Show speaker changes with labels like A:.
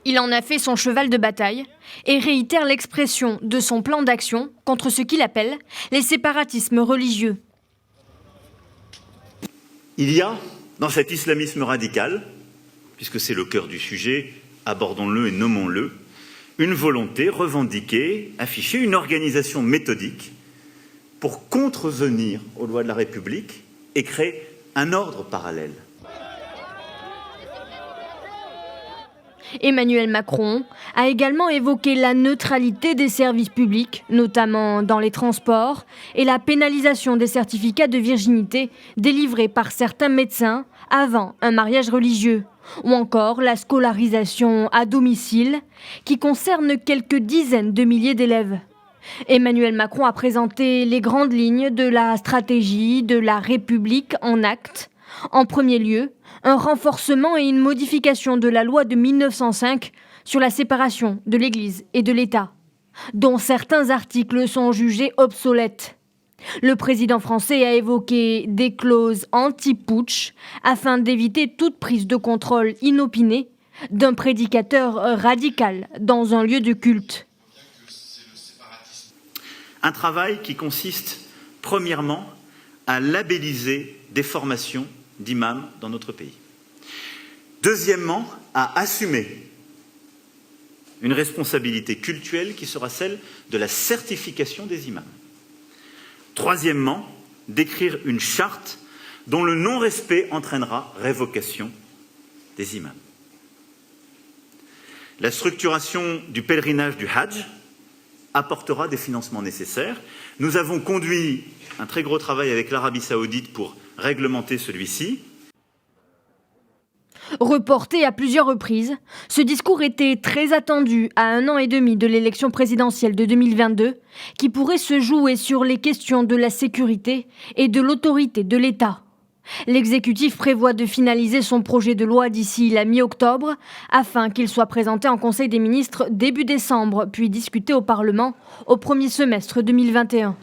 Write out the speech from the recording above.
A: Il en a fait son cheval de bataille et réitère l'expression de son plan d'action contre ce qu'il appelle les séparatismes religieux.
B: Il y a, dans cet islamisme radical, puisque c'est le cœur du sujet, abordons-le et nommons-le, une volonté revendiquée, affichée, une organisation méthodique pour contrevenir aux lois de la République et créer un ordre parallèle.
A: Emmanuel Macron a également évoqué la neutralité des services publics, notamment dans les transports, et la pénalisation des certificats de virginité délivrés par certains médecins avant un mariage religieux, ou encore la scolarisation à domicile qui concerne quelques dizaines de milliers d'élèves. Emmanuel Macron a présenté les grandes lignes de la stratégie de la République en actes. En premier lieu, un renforcement et une modification de la loi de 1905 sur la séparation de l'Église et de l'État, dont certains articles sont jugés obsolètes. Le président français a évoqué des clauses anti-putsch afin d'éviter toute prise de contrôle inopinée d'un prédicateur radical dans un lieu de culte.
B: Un travail qui consiste, premièrement, à labelliser des formations d'imams dans notre pays. Deuxièmement, à assumer une responsabilité cultuelle qui sera celle de la certification des imams. Troisièmement, d'écrire une charte dont le non-respect entraînera révocation des imams. La structuration du pèlerinage du Hajj apportera des financements nécessaires. Nous avons conduit un très gros travail avec l'Arabie Saoudite pour réglementer celui-ci.
A: Reporté à plusieurs reprises, ce discours était très attendu à 1 an et demi de l'élection présidentielle de 2022, qui pourrait se jouer sur les questions de la sécurité et de l'autorité de l'État. L'exécutif prévoit de finaliser son projet de loi d'ici la mi-octobre, afin qu'il soit présenté en Conseil des ministres début décembre, puis discuté au Parlement au premier semestre 2021.